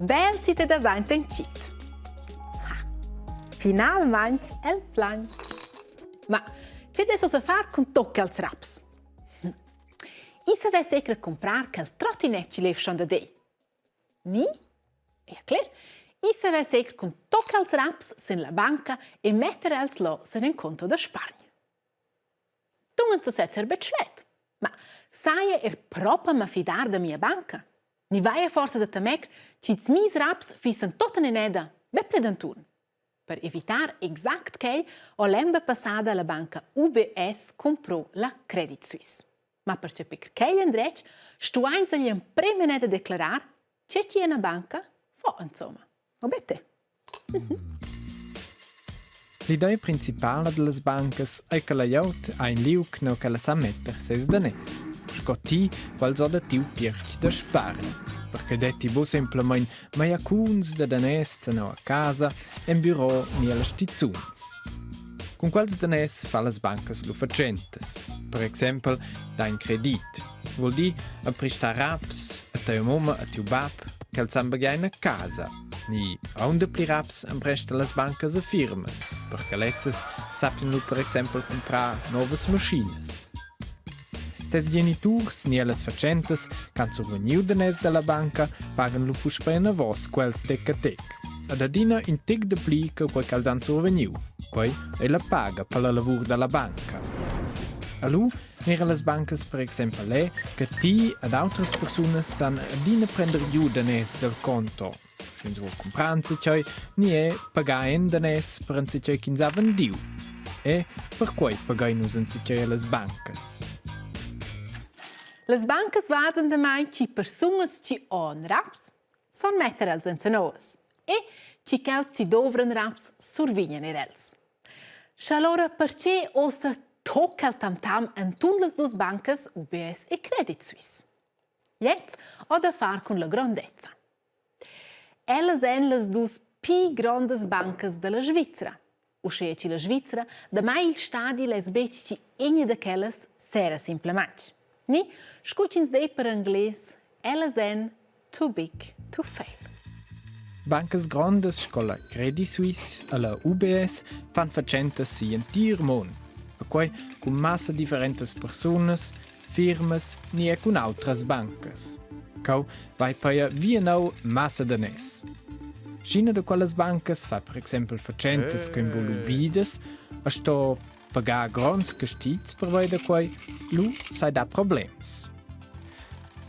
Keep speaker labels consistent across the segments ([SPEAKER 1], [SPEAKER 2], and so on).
[SPEAKER 1] Belci te da sein tencit. Finalmente el plan. Ma c'è adesso a fare con tocca als raps. I savesse secre comprar che il trottinetto lev schon da dei. Ni? E clar. I savesse secre con tocca als raps sen la banca e mettere als lo sen in conto da Spagna. Tu non so setzer betschlet. Ma sai proprio ma fidar da mia banca? Ni vai a forza da tamec, ci mis raps fissen totten in eda, be predenturn. Per evitar exact che ho l'enda passata la banca UBS comprò la Credit Suisse. Ma per capire che l'endreccio, stu eins agli prima da declarar c'è chi è una banca, fa insomma. Obette.
[SPEAKER 2] L'idea principale delle banche è che la yacht ha in liuc no che la sa metter ses danès. Scotti quals oda tiu pirch da spari. Perché detti bo semplicemente mai acuns da danès no a casa en bureau ni alle stizuns. Con quals danès fa las bancas lo facentes. Per esempio, da in credit. Vuol dire a prestar raps a teu mamma, a teu bab, che al sambaglia in casa. Ni a un de pli raps en presta las bancas a firmas, perché letzes sappiano per esempio comprar novas maschines. Tes geniturs ni las facentes, can surveniu danès dalla banca, pagan lu puspena vos quels tec a tec. Ad adina in tec de pli che quel cals han surveniu, quei è la paga per la lavur dalla banca. A lu era las bancas per esempio le che ti ad altres personas san adina prender giù danès del conto. Schön so compranze cioè ni è pagaen danès per anziché ch'ins ha vendiu. E per quei pagainus anziché las bancas.
[SPEAKER 1] Las bancas vaden da mai ci personas ci on raps son metter els ensenos e ci chels ci dovran raps survignen els. Allora perché ossa tocca il tam-tam antun las dos bancas UBS e Credit Suisse? Jetzt ho da far con la grandezza. Ellas en las dus pi grandes bancas della Svizzera. Usce ci la Svizzera, da mai il stadi les beci egna da quellas sera simplement. Ni, scucins dei per angles, ellas en too big to fail.
[SPEAKER 2] Bancas grandes scola Credit Suisse e la UBS fan facentes si in tir mon. Per quei con massa differentes personas, firmas, ni e con outras bancas. Cau vai paia via nou massa danès. Scina de quelles bancas fa per exempel facentes che involubides a sto pagar grans castits per vai da quei lu sai da problems.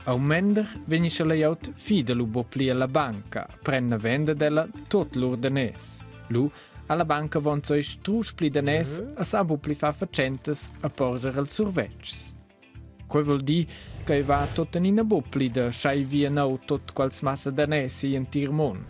[SPEAKER 2] Au mender venisce la jaut fide lu bo pli alla banca, prenne venda della tot lur danès. Lu alla banca von so strus pli danès a sa bo pli fa facentes a porger al survetgs. Quei vuol di che va tot in una bopli da schai via nou tot quals massa danès in tirmon.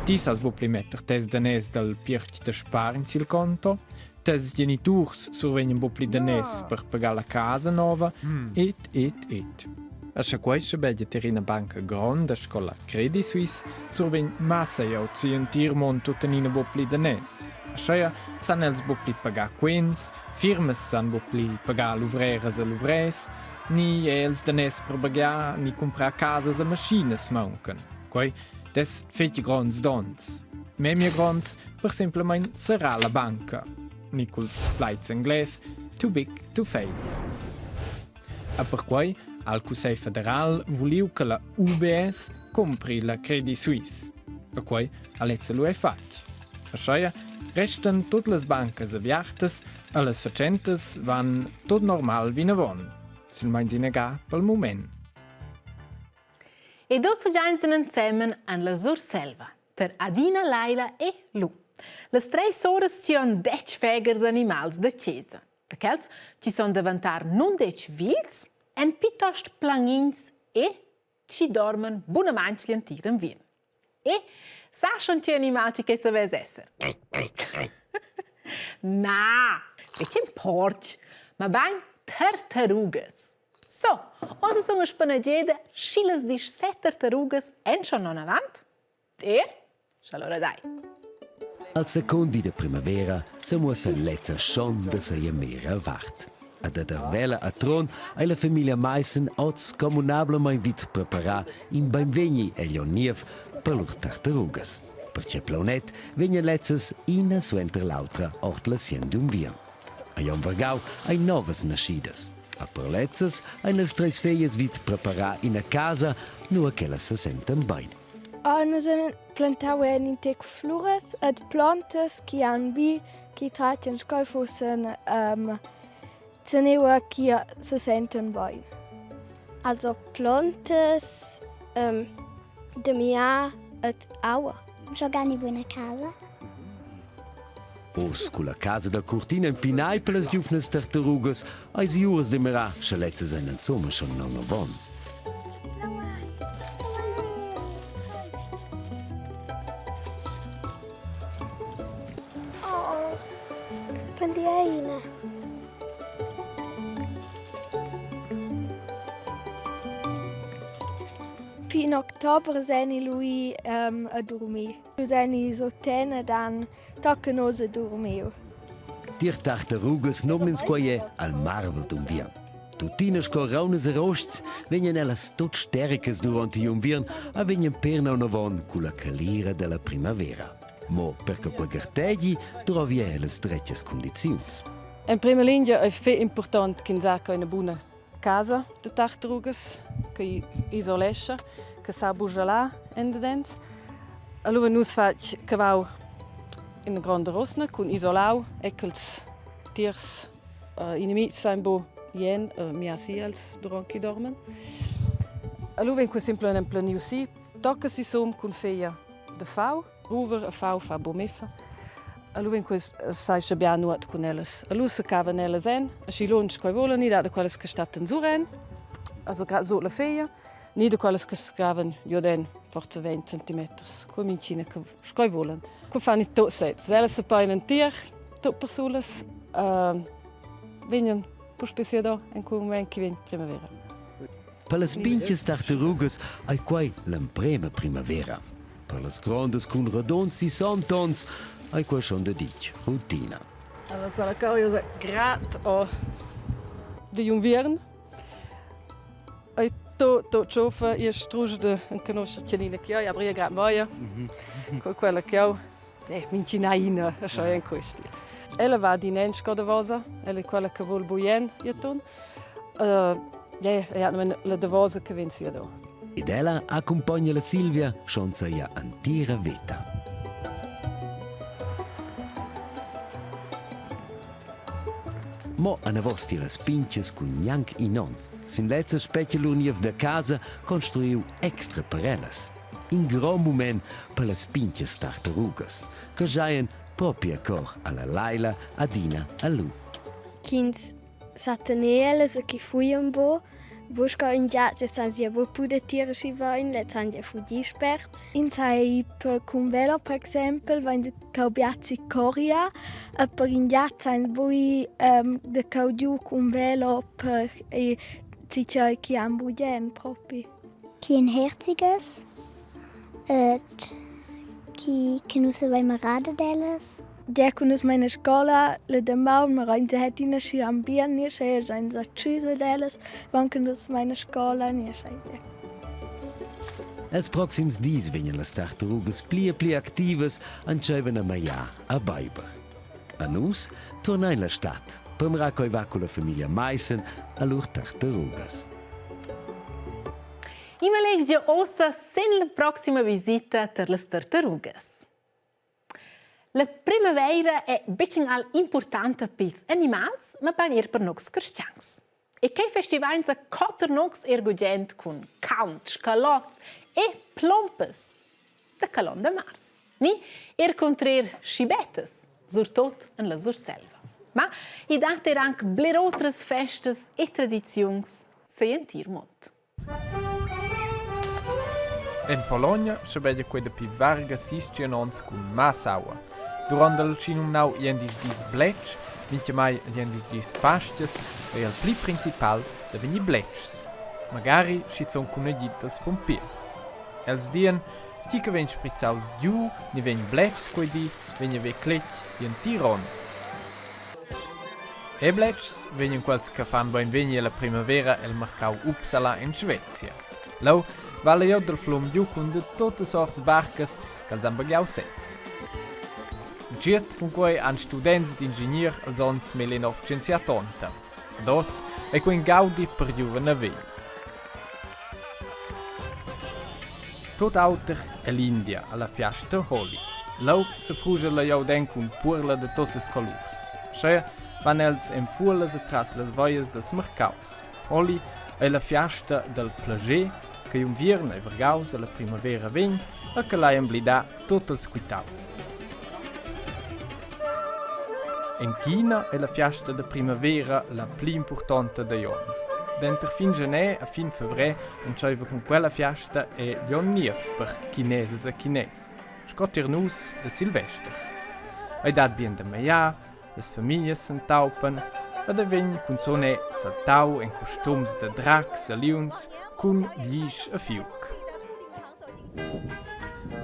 [SPEAKER 2] Ti sas bopli metter tes danès dal pirch da spar in sil conto, tes geniturs survegnen bopli danès per pagar la casa nova, et. A schaquaisce beglia terina banca grande, scola Credit Suisse, survegn massa jaut si in tirmon tot in una bopli danès. A schaia san els bopli pagar quens, firmes san bopli pagar luvreras a luvres, ni els danès per bagar ni comprar casas e maschines mancan. Quei des fetgi grans dons. Memia grans per semplicemente serrà la banca. Ni culs pleits angles, too big to fail. A per quei, al Cusei Federal vuliu che la UBS compri la Credit Suisse. A quei, alezza lu è fatg. A schaia, restan tutte le bancas aviartas e le facentes van tot normal vina von. Sul mein si nega pel moment.
[SPEAKER 1] E dosso gianzen insieme an la Surselva, ter Adina, Laila e Lu. Les tre sores ci on 10 fegers animals da chiesa. Da quels ci son davantar non 10 vils en piuttosto planins e ci dormen bunamaint liantiren vien. E sascion ci animalci che saves esser. Na, veci un porc, ma bain tartarugas. So, osa sono spanageda, scilas dis 7 tartarugas en schon non avant? Allora dai.
[SPEAKER 3] Al secondi de primavera se muossa lezza schon da sei mera vart. A da vela a tron e la famiglia Meissen oz comunablemein vit preparar in benvegni e niev per lur tartarugas. Perché planet vegna letzes ina suenter l'autra ort la sien d'unvia. A Jon Vargau hai novas nascidas. A per letzes ein las tres feies vit preparar in a casa nur che la se senten bein.
[SPEAKER 4] Noi abbiamo plantato in tec flores e plantas che hanno bi che trattano che fossero tenere che si sentono bene.
[SPEAKER 5] Also plantas, de mia et aua.
[SPEAKER 6] Giocare in buona casa.
[SPEAKER 3] Os con la casa del Cortina in Pinai per las giuvnes tartarugas, ai juras de merà, che letzes ein insomma schon non bon.
[SPEAKER 6] Oh, pandierina.
[SPEAKER 4] Fino a ottobre siamo lui a dormire. Siamo sottene dan tocca nos a dormire.
[SPEAKER 3] Tier tartarugas nomens quae al marvel d'unvia. Tutinas coraunas e rosts venien ellas tot sterkes durant l'unviern a venien perna una von con la calira della primavera. Mo perché quei garteggi trovi ellas dreccias condizions.
[SPEAKER 7] In prima linea è importante che si abbia una buona casa de tartarugas, che isolesce, che sa bugelà in de dents. Allora noi facciamo che va in una grande rosna con isolau e che els tiers inimici sein bo jen mia siels durant che dormen. Allora in questo simplo un planiu si tocca si som con feia de fau, ruver a fau fa bomeffa. Allora in questo sai che abbiamo nuot con elles. Allora se cavan elles en, a si lunch coi volen ni da quelles che statten zuren. Also so la feia, ni da quelles che scavan jo den forse 20 cm. Come in Cina che scoi volen. Ko fanno i tot sets. Elles se poi in tier, tot personas vengono per spesiado in quel momento che viene primavera.
[SPEAKER 3] Per las pinches tartarugas ai quai l'emprema primavera. Per las grandes con redonzi santons ai quai schon de dic rutina.
[SPEAKER 7] Allora quella cosa grat o di un viern. Ai to chofa io struge de un conoscer chelina che io abria grat moia. Con quella che io mincinaina, so in questi. Ella va di nenska de vosa, ella è quella che vuol buien jetun. Ja, la de vosa che vien sia do.
[SPEAKER 3] Ed ella accompagna la Silvia schon saia antira veta. Mo ana vosti las pinches con gnanc inon. Sin lezza specchia l'urniev da casa construiu extra per ellas. In gran moment per las pinches tartarugas, che giaien proprio cor alla Laila, a Dina, a Lu.
[SPEAKER 5] Kins sataneles che fuion bo, busca in giacce sanzia bo pude tira si vain, le sanzia fu dispert.
[SPEAKER 4] In sai per con velo per esempio, wenn de caubiazzi coria, e per in giaccia in bui de caudiu con velo per si c'è chi han buien proprio.
[SPEAKER 6] Chi ein herziges. Che non si vai marade delas.
[SPEAKER 4] Ja, con meine scola, le demau, ma rein se hätte in schi ambien, nie schei, ein sa tschüse delas, wann con meine scola, nie schei.
[SPEAKER 3] Els proxims dis venien las tartarugas pli activas ancevan a maia a Baiber. A nus torna in la stat, per mracoi con la famiglia Meissen a lur tartarugas.
[SPEAKER 1] I me legge ossa sen la prossima visita per le tartarugas. La primavera è beccinal importante per gli animali, ma anche per noi cristiani. E che festivali a cotter nox ergogent con count, scalots e plompes da calon de mars. Ni contraire scibettes, surtot en la surselva. Ma i date anche blerotres festes e tradizions sentir mont.
[SPEAKER 2] In Polonia scebeglia quei de pi varga siscionons con Massaua. Durant il cinum nau jendis dis bletsch, minche mai jendis dis pastias, e il pli principal de vegni bletschs. Magari schizon con agit dels pompiers. Els dien, ci che ven spritzaus giù, ni ven bletschs quei di, vegna ve cletch in tiron. E blets vengono quels che fanno ben vegni la primavera e il mercato Uppsala in Svezia. Là vale io del flum giù con de tutte sorte barcas che hanno baghiau sez. Giet con cui hanno studenti di ingegner als ans 1980. Dort è quel gaudi per giovane vegni. Tot auter è l'India alla fiesta Holi. Là si fruge la jauden con purla de totes colors. Cioè van els en fuolas e tras las voias dels mercaus. Holi è la fiesta del plager che un viern e vergaus alla primavera vegn e che l'ha emblidà tot els quitaus. In China è la fiesta de primavera la più importante de jon. D'entre fin gener a fin fevrer enceiva con quella fiesta è Jon Nief per chineses e chines. Scottir nus de Silvester. Ei dat bien de Maia, les famiglie s'entaupen, ed vegn cun zone saltau en costums de dracs e liuns cun glisch e fiuc.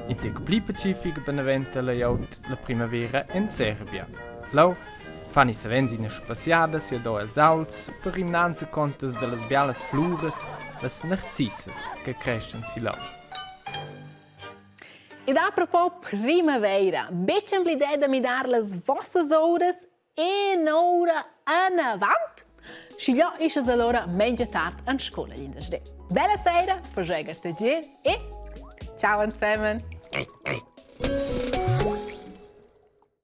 [SPEAKER 2] In tec pli pacific beneventa la jaut la primavera in Serbia. Lau fan i savens in spaziadas e do els auls per rimnanza contes de las bialas flures, las narcisses che crescen si lau.
[SPEAKER 1] Ed apropos primavera, becem l'idea de midar las vossas horas e n'ora en avant? Scigliò isces allora mengia tard en scola l'indesde. Bella sera, per Jäger Tegier e ciao insieme!